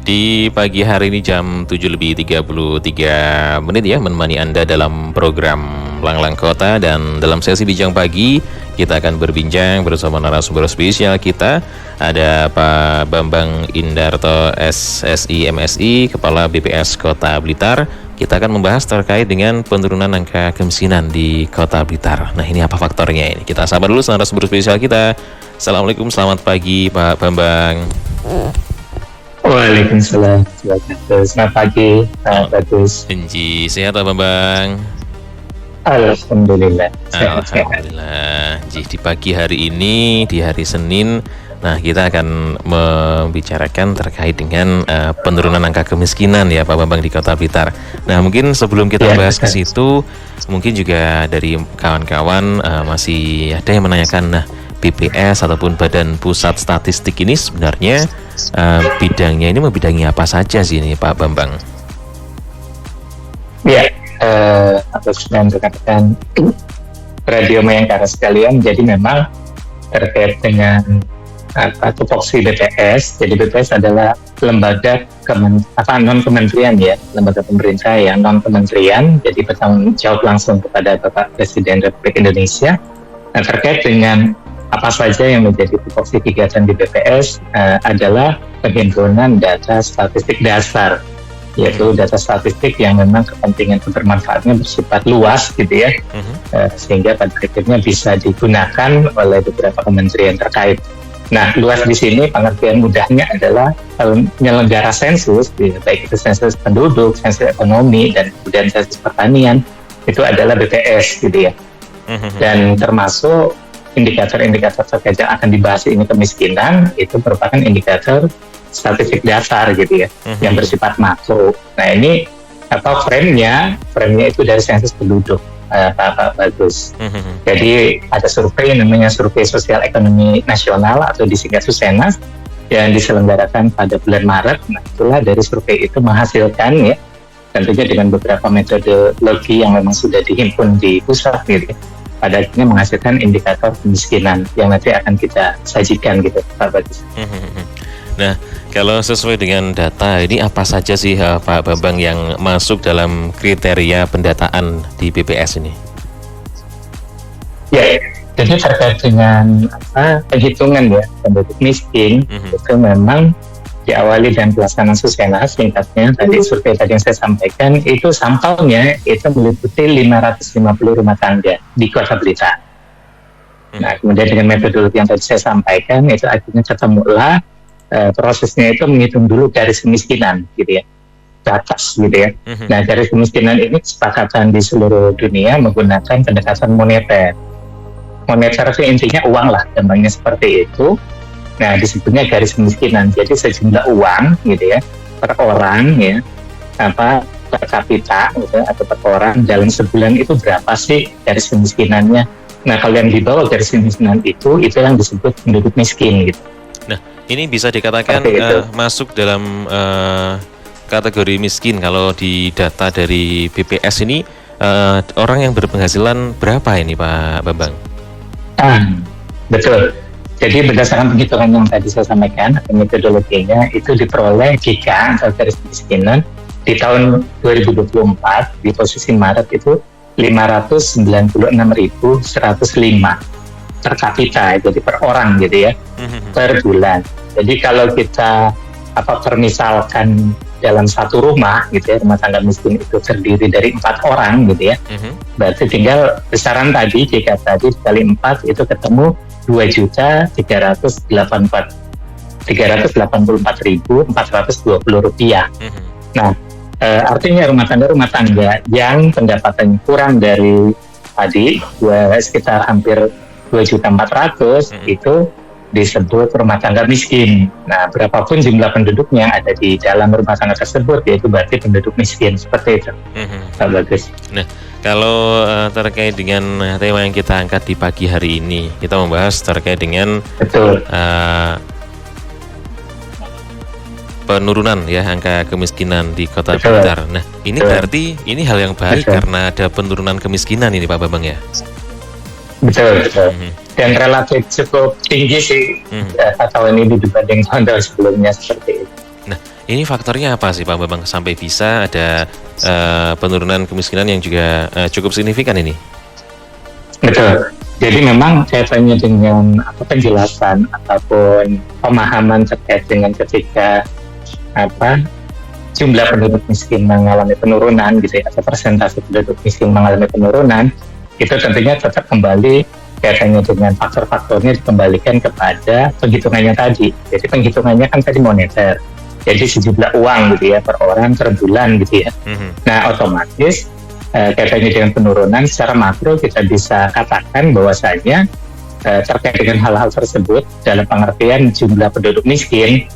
Di pagi hari ini jam 7:33 ya, menemani Anda dalam program Langlang Kota. Dan dalam sesi Bincang Pagi, kita akan berbincang bersama narasumber spesial kita. Ada Pak Bambang Indarto, SSI MSI, Kepala BPS Kota Blitar. Kita akan membahas terkait dengan penurunan angka kemiskinan di Kota Blitar. Nah, ini apa faktornya ini? Kita sapa dulu narasumber spesial kita. Assalamualaikum, selamat pagi Pak Bambang. Waalaikumsalam. Selamat pagi, Pak Bagus. Enji, sehat Pak Bambang? Alhamdulillah. Alhamdulillah. Di pagi hari ini, di hari Senin, nah kita akan membicarakan terkait dengan penurunan angka kemiskinan ya Pak Bambang di Kota Blitar. Nah, mungkin sebelum kita bahas ke situ, mungkin juga dari kawan-kawan masih ada yang menanyakan, nah BPS ataupun Badan Pusat Statistik ini sebenarnya bidangnya ini membidangi apa saja sih ini Pak Bambang? Ya, atas dan rekan-rekan Radio Mayangkara sekalian, jadi memang terkait dengan tupoksi BPS. Jadi BPS adalah lembaga non kementerian ya, lembaga pemerintah yang non kementerian, jadi bertanggung jawab langsung kepada Bapak Presiden Republik Indonesia. Nah, terkait dengan apa saja yang menjadi tupoksi kegiatan di BPS adalah penghimpunan data statistik dasar, yaitu data statistik yang memang kepentingan kebermanfaatnya bersifat luas gitu ya, sehingga pada akhirnya bisa digunakan oleh beberapa kementerian terkait. Nah, luas di sini pengertian mudahnya adalah penyelenggara sensus, baik itu sensus penduduk, sensus ekonomi, dan kemudian sensus pertanian, itu adalah BPS gitu ya. Dan termasuk indikator-indikator terkait yang akan dibahas ini, kemiskinan, itu merupakan indikator statistik dasar gitu ya, yang bersifat makro. Nah, ini frame-nya itu dari sensus penduduk, Pak Bagus. Jadi ada survei namanya Survei Sosial Ekonomi Nasional atau disingkat Susenas yang diselenggarakan pada bulan Maret. Nah, itulah dari survei itu menghasilkan ya, tentunya dengan beberapa metodologi yang memang sudah dihimpun di pusat gitu ya, pada akhirnya menghasilkan indikator kemiskinan yang nanti akan kita sajikan gitu Pak Bagus. Nah, kalau sesuai dengan data ini apa saja sih Pak Bambang yang masuk dalam kriteria pendataan di BPS ini? Ya, jadi terkait dengan penghitungan ya penduduk miskin, itu memang diawali dan pelaksanaan Susenas, singkatnya tadi survei tadi yang saya sampaikan, itu sampelnya itu meliputi 550 rumah tangga di Kota Blitar. Nah, kemudian dengan metodologi yang tadi saya sampaikan, itu akhirnya ketemulah prosesnya itu menghitung dulu garis kemiskinan gitu ya, ke atas gitu ya. Nah, garis kemiskinan ini kesepakatan di seluruh dunia menggunakan pendekatan moneter. Moneter itu intinya uang lah, gampangnya seperti itu. Nah, disebutnya garis kemiskinan. Jadi sejumlah uang gitu ya per orang ya, per kapita gitu, atau per orang dalam sebulan itu berapa sih garis kemiskinannya. Nah, kalau yang di bawah garis kemiskinan itu yang disebut penduduk miskin gitu. Nah, ini bisa dikatakan masuk dalam kategori miskin kalau di data dari BPS ini, orang yang berpenghasilan berapa ini Pak Bambang? Betul. Jadi berdasarkan penghitungan yang tadi saya sampaikan, metodologinya itu diperoleh jika garis kemiskinan di tahun 2024 di posisi Maret itu 596.105 per kapita, jadi per orang gitu ya, per bulan. Jadi kalau kita permisalkan dalam satu rumah gitu ya, rumah tangga miskin itu terdiri dari 4 orang gitu ya, berarti tinggal besaran tadi, jika tadi kali 4 itu ketemu 2.384.420 rupiah. Nah, artinya rumah tangga yang pendapatannya kurang dari tadi sekitar hampir 2.400.000 itu disebut rumah tangga miskin. Nah, berapapun jumlah penduduknya yang ada di dalam rumah tangga tersebut, yaitu berarti penduduk miskin, seperti itu. Bagus. Nah, kalau terkait dengan tema yang kita angkat di pagi hari ini, kita membahas terkait dengan penurunan ya angka kemiskinan di Kota Blitar. Nah, ini berarti ini hal yang baik karena ada penurunan kemiskinan ini Pak Bambang ya? Betul. Dan relatif cukup tinggi sih tahun ini dibanding tahun sebelumnya seperti itu. Nah, Ini faktornya apa sih Pak Bambang sampai bisa ada penurunan kemiskinan yang juga cukup signifikan ini? Betul. Jadi memang kaitannya dengan penjelasan ataupun pemahaman terkait dengan ketika jumlah penduduk miskin mengalami penurunan gitu ya, atau persentase penduduk miskin mengalami penurunan, itu tentunya tetap kembali kaitannya dengan faktor-faktornya dikembalikan kepada penghitungannya tadi. Jadi penghitungannya kan tadi moneter, jadi sejumlah uang gitu ya per orang per bulan gitu ya. Nah otomatis kaitannya dengan penurunan secara makro kita bisa katakan bahwasanya terkait dengan hal-hal tersebut dalam pengertian jumlah penduduk miskin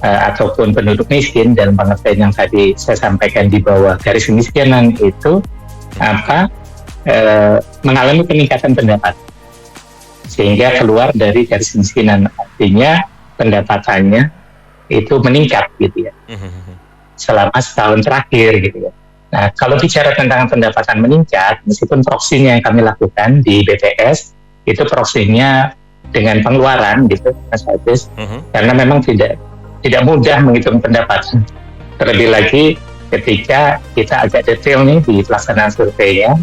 ataupun penduduk miskin dalam pengertian yang tadi saya sampaikan di bawah garis kemiskinan itu mengalami peningkatan pendapatan sehingga keluar dari garis kemiskinan, artinya pendapatannya itu meningkat gitu ya selama setahun terakhir gitu ya. Nah, kalau bicara tentang pendapatan meningkat, meskipun proksinya yang kami lakukan di BPS, itu proksinya dengan pengeluaran gitu, Mas Hafiz, karena memang tidak mudah menghitung pendapatan. Terlebih lagi ketika kita agak detail nih di pelaksanaan surveinya,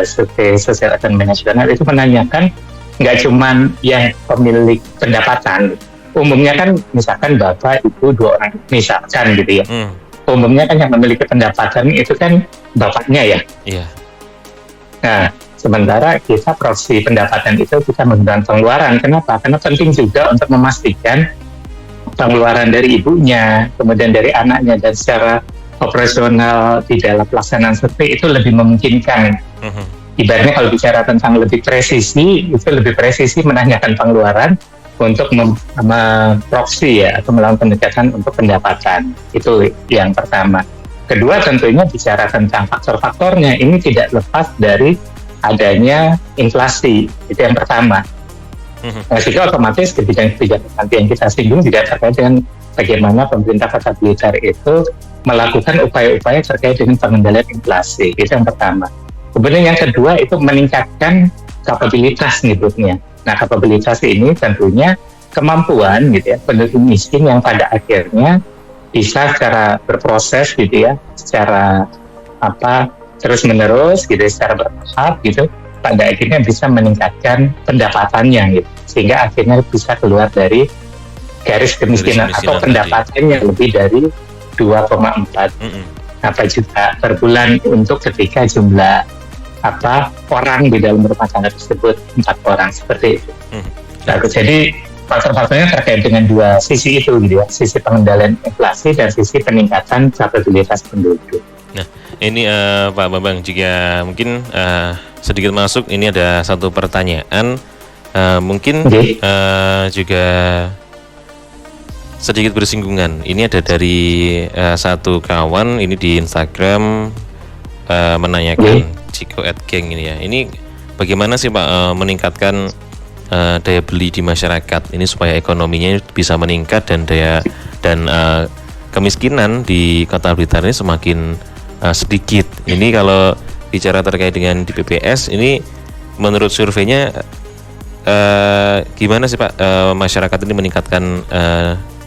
survei sosial ekonomi nasional itu menanyakan nggak cuman yang pemilik pendapatan, umumnya kan misalkan bapak, ibu, 2 orang, misalkan gitu ya. Umumnya kan yang memiliki pendapatan itu kan bapaknya ya. Iya. Nah, sementara kita proksi pendapatan itu kita menggunakan pengeluaran. Kenapa? Karena penting juga untuk memastikan pengeluaran dari ibunya, kemudian dari anaknya, dan secara operasional di dalam pelaksanaan survei itu lebih memungkinkan. Ibaratnya kalau bicara tentang lebih presisi, itu lebih presisi menanyakan pengeluaran untuk memproksi ya, atau melakukan pendekatan untuk pendapatan. Itu yang pertama. Kedua, tentunya bicara tentang faktor-faktornya, ini tidak lepas dari adanya inflasi. Itu yang pertama. Sehingga otomatis kebijakan nanti yang kita singgung tidak terkait dengan bagaimana pemerintah Kota Blitar itu melakukan upaya-upaya terkait dengan pengendalian inflasi. Itu yang pertama. Kemudian yang kedua itu meningkatkan kapabilitas nyebutnya. Nah, kapabilitas ini tentunya kemampuan gitu ya penduduk miskin yang pada akhirnya bisa secara berproses gitu ya, secara terus menerus gitu, secara bertahap gitu, pada akhirnya bisa meningkatkan pendapatannya gitu, sehingga akhirnya bisa keluar dari garis kemiskinan atau pendapatan yang lebih dari 2,4 juta per bulan untuk ketika jumlah orang di dalam rumah tangga tersebut 4 orang seperti itu. Nah, jadi faktor-faktornya terkait dengan dua sisi itu gitu ya, sisi pengendalian inflasi dan sisi peningkatan kapabilitas penduduk. Nah, ini Pak Bambang juga mungkin sedikit masuk, ini ada satu pertanyaan mungkin juga sedikit bersinggungan. Ini ada dari satu kawan ini di Instagram menanyakan Ciko @geng ini ya. Ini bagaimana sih Pak meningkatkan daya beli di masyarakat ini supaya ekonominya bisa meningkat dan kemiskinan di Kota Blitar ini semakin sedikit. Ini kalau bicara terkait dengan di BPS ini menurut surveinya gimana sih Pak masyarakat ini meningkatkan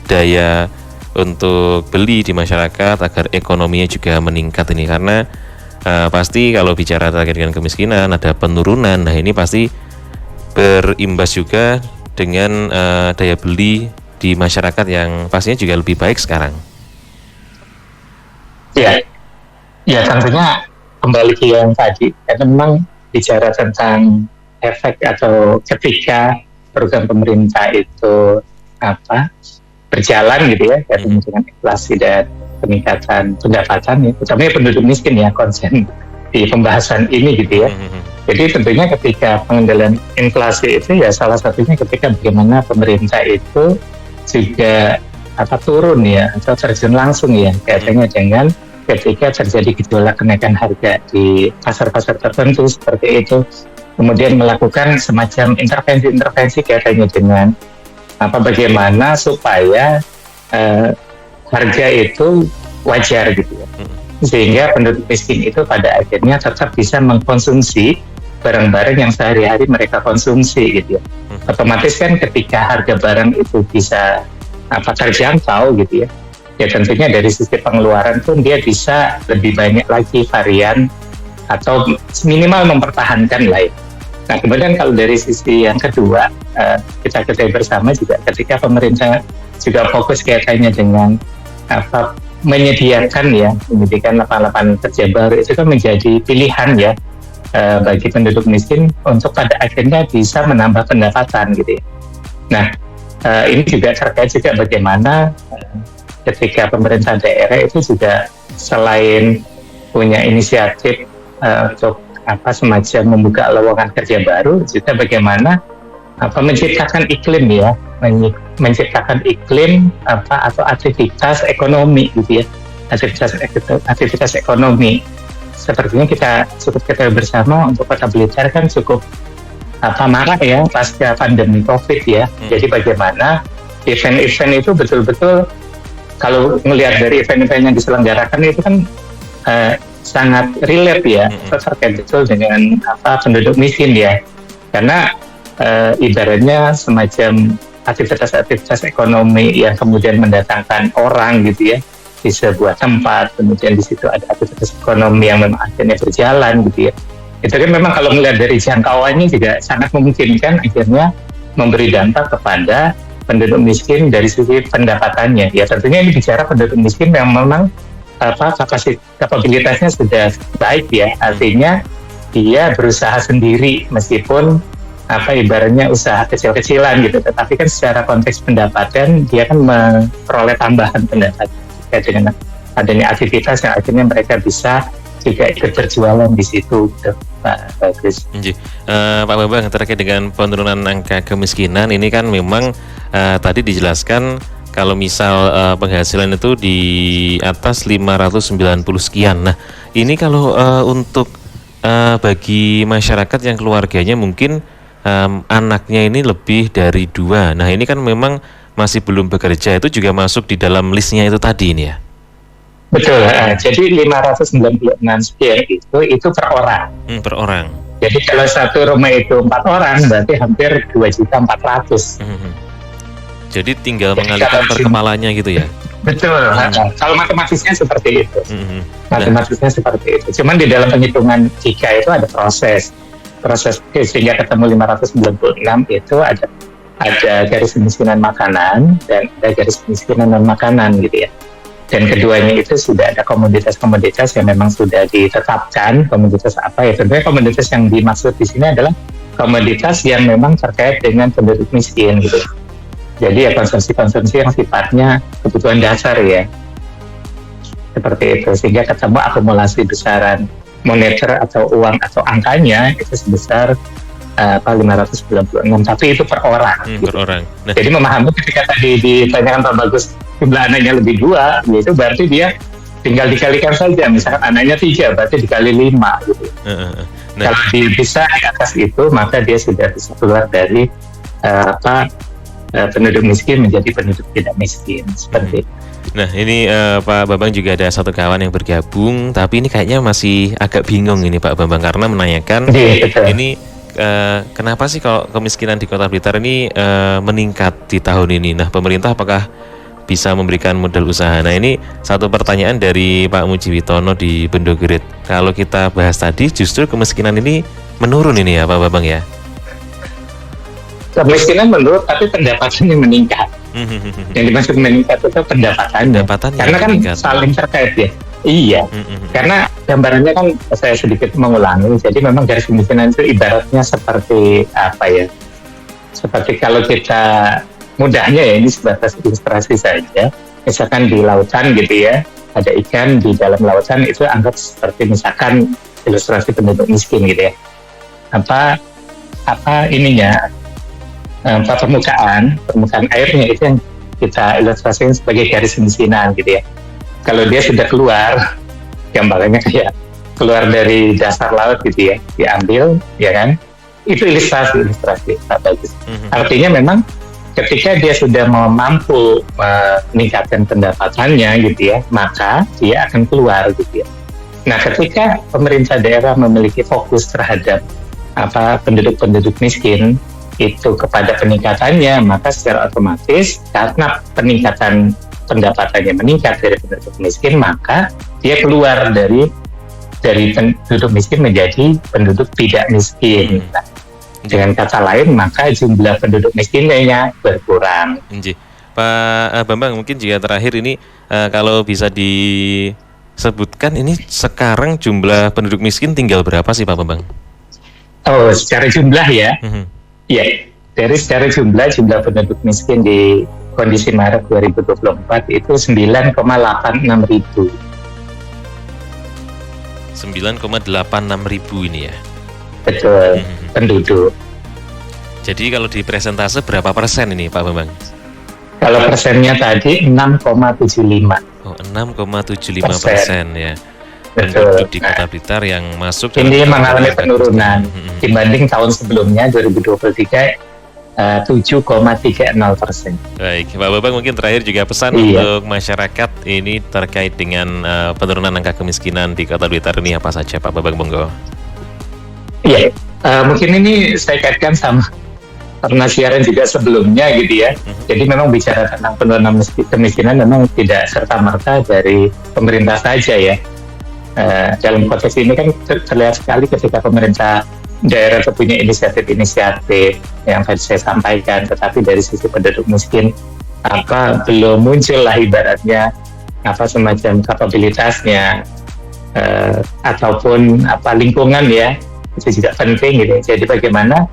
daya untuk beli di masyarakat agar ekonominya juga meningkat ini, karena pasti kalau bicara terkait dengan kemiskinan ada penurunan. Nah, ini pasti berimbas juga dengan daya beli di masyarakat yang pastinya juga lebih baik sekarang. Ya tentunya kembali ke yang tadi, karena memang bicara tentang efek atau ketika program pemerintah itu berjalan gitu ya, dengan inflasi dan peningkatan pendapatan ya, utamanya penduduk miskin ya konsen di pembahasan ini gitu ya. Jadi tentunya ketika pengendalian inflasi itu ya salah satunya ketika bagaimana pemerintah itu juga turun ya, atau terjun langsung ya kaitannya dengan ketika terjadi gejolak kenaikan harga di pasar-pasar tertentu seperti itu, kemudian melakukan semacam intervensi kaitannya dengan bagaimana supaya harga itu wajar gitu ya, sehingga penduduk miskin itu pada akhirnya tetap bisa mengkonsumsi barang-barang yang sehari-hari mereka konsumsi gitu ya. Otomatis kan ketika harga barang itu bisa terjangkau gitu ya, ya tentunya dari sisi pengeluaran pun dia bisa lebih banyak lagi varian atau minimal mempertahankan lah ya. Nah kemudian kalau dari sisi yang kedua, kita ketahui bersama juga ketika pemerintah juga fokus kaitannya dengan menyediakan lapangan kerja baru, itu kan menjadi pilihan ya bagi penduduk miskin untuk pada akhirnya bisa menambah pendapatan gitu ya. Nah ini juga terkait juga bagaimana ketika pemerintah daerah itu juga selain punya inisiatif untuk semacam membuka lowongan kerja baru, juga bagaimana menciptakan iklim ya, menciptakan iklim atau aktivitas ekonomi gitu ya, aktivitas ekonomi. Sepertinya kita cukup ketahui bersama untuk Kota Blitar kan cukup marah ya pasca pandemi COVID ya. Jadi bagaimana event-event itu betul-betul kalau melihat dari event-event yang diselenggarakan itu kan sangat relate ya, terkait betul dengan penduduk miskin ya, karena ibaratnya semacam aktivitas-aktivitas ekonomi yang kemudian mendatangkan orang gitu ya di sebuah tempat, kemudian di situ ada aktivitas ekonomi yang memang akhirnya berjalan gitu ya. Itu kan memang kalau melihat dari jangkauannya juga sangat memungkinkan akhirnya memberi dampak kepada penduduk miskin dari sisi pendapatannya. Ya tentunya ini bicara penduduk miskin yang memang kapabilitasnya sudah baik ya, artinya dia berusaha sendiri meskipun ibaratnya usaha kecil-kecilan gitu, tetapi kan secara konteks pendapatan dia kan memperoleh tambahan pendapatan dengan adanya aktivitas yang akhirnya mereka bisa juga ikut berjualan di situ gitu, Pak Bagus. Pak Bambang, terkait dengan penurunan angka kemiskinan ini kan memang tadi dijelaskan kalau misal penghasilan itu di atas 590 sekian. Nah, ini kalau untuk bagi masyarakat yang keluarganya mungkin anaknya ini lebih dari 2. Nah, ini kan memang masih belum bekerja, itu juga masuk di dalam listnya itu tadi ini ya? Betul, jadi 596 sekian itu per orang. Per orang. Jadi kalau satu rumah itu 4 orang, berarti hampir 2.400.000. Jadi tinggal mengalihkan per kepalanya gitu ya? Betul, kalau matematisnya seperti itu. Matematisnya seperti itu. Cuman di dalam penghitungan jika itu ada proses sehingga ketemu 596 itu ada garis kemiskinan makanan dan ada garis kemiskinan non makanan gitu ya. Dan keduanya itu sudah ada komoditas-komoditas yang memang sudah ditetapkan. Komoditas apa ya? Tentunya komoditas yang dimaksud di sini adalah komoditas yang memang terkait dengan penduduk miskin gitu. Jadi ya konsumsi-konsumsi yang sifatnya kebutuhan dasar ya, seperti itu, sehingga ketemu akumulasi besaran moneter atau uang atau angkanya itu sebesar 596, tapi itu per orang. Per orang. Nah, jadi memahami ketika tadi ditanyakan Pak Bagus jumlah anaknya lebih 2, itu berarti dia tinggal dikalikan saja, misalkan anaknya 3 berarti dikali 5 gitu. Nah, kalau bisa di atas itu maka dia sudah bisa keluar dari penduduk miskin menjadi penduduk tidak miskin, seperti itu. Nah ini Pak Bambang juga ada satu kawan yang bergabung, tapi ini kayaknya masih agak bingung ini Pak Bambang, karena menanyakan ini kenapa sih kalau kemiskinan di Kota Blitar ini meningkat di tahun ini. Nah pemerintah apakah bisa memberikan modal usaha? Nah ini satu pertanyaan dari Pak Mujiwitono di Bendogerit. Kalau kita bahas tadi justru kemiskinan ini menurun ini ya Pak Bambang ya? Kemiskinan menurun tapi pendapatannya meningkat. Yang dimaksud meningkat itu pendapatannya. Karena kan meningkat. Saling terkait ya. Iya. Karena gambarannya kan saya sedikit mengulangi. Jadi memang garis kemiskinan itu ibaratnya seperti apa ya? Seperti kalau kita mudahnya ya, ini sebatas ilustrasi saja. Misalkan di lautan gitu ya, ada ikan di dalam lautan, itu anggap seperti misalkan ilustrasi penduduk miskin gitu ya. Apa ininya? Permukaan airnya itu yang kita ilustrasikan sebagai garis kemiskinan gitu ya. Kalau dia sudah keluar, gambarannya kayak keluar dari dasar laut gitu ya, diambil ya kan, itu ilustrasi Pak Bagus. Artinya memang ketika dia sudah mampu meningkatkan pendapatannya gitu ya, maka dia akan keluar gitu ya. Nah ketika pemerintah daerah memiliki fokus terhadap penduduk miskin itu kepada peningkatannya, maka secara otomatis karena peningkatan pendapatannya meningkat dari penduduk miskin, maka dia keluar dari penduduk miskin menjadi penduduk tidak miskin. Nah, dengan kata lain, maka jumlah penduduk miskinnya berkurang. Pak Bambang, mungkin jika terakhir ini kalau bisa disebutkan ini sekarang jumlah penduduk miskin tinggal berapa sih Pak Bambang? Oh, secara jumlah ya? Ya, dari secara jumlah penduduk miskin di kondisi Maret 2024 itu 9,86 ribu. 9,86 ribu ini ya? Betul, penduduk. Jadi kalau di presentase berapa persen ini Pak Bambang? Kalau persennya tadi 6,75. Oh, 6,75% ya. Betul. Penduduk di Kota Blitar yang masuk ini mengalami penurunan dibanding tahun sebelumnya 2023 7,30%. Baik, Pak Bambang, mungkin terakhir juga pesan untuk masyarakat ini terkait dengan penurunan angka kemiskinan di Kota Blitar ini apa saja Pak Bambang, monggo? Iya, mungkin ini saya kaitkan sama pernah siaran juga sebelumnya gitu ya. Jadi memang bicara tentang penurunan kemiskinan memang tidak serta-merta dari pemerintah saja ya. Dalam konteks ini kan terlihat sekali ketika pemerintah daerah punya inisiatif yang tadi saya sampaikan, tetapi dari sisi penduduk miskin belum muncul lah ibaratnya semacam kapabilitasnya ataupun lingkungan ya, itu juga penting gitu. Jadi bagaimana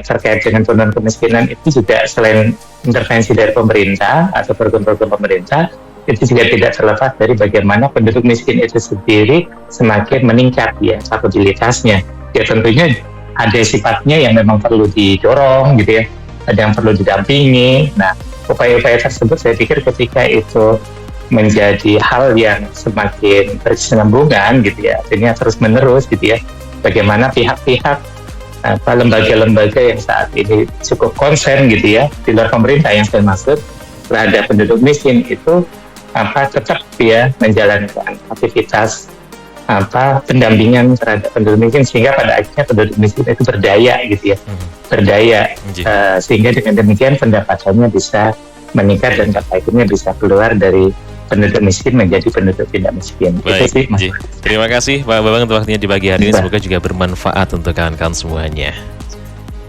terkait dengan penurunan kemiskinan itu juga selain intervensi dari pemerintah atau program-program pemerintah, itu juga tidak terlepas dari bagaimana penduduk miskin itu sendiri semakin meningkat ya kapabilitasnya. Ya tentunya ada sifatnya yang memang perlu didorong gitu ya, ada yang perlu didampingi. Nah, upaya-upaya tersebut saya pikir ketika itu menjadi hal yang semakin berkesinambungan gitu ya, artinya terus menerus gitu ya, bagaimana pihak-pihak lembaga-lembaga yang saat ini cukup konsen gitu ya di luar pemerintah yang saya maksud terhadap penduduk miskin itu tetap ya menjalankan aktivitas pendampingan terhadap penduduk miskin sehingga pada akhirnya penduduk miskin itu berdaya gitu ya, berdaya sehingga dengan demikian pendapatannya bisa meningkat dan pada akhirnya bisa keluar dari penduduk miskin menjadi penduduk tidak miskin. Baik, terima kasih Pak Bambang untuk waktunya di pagi hari ini, semoga juga bermanfaat untuk kawan-kawan semuanya.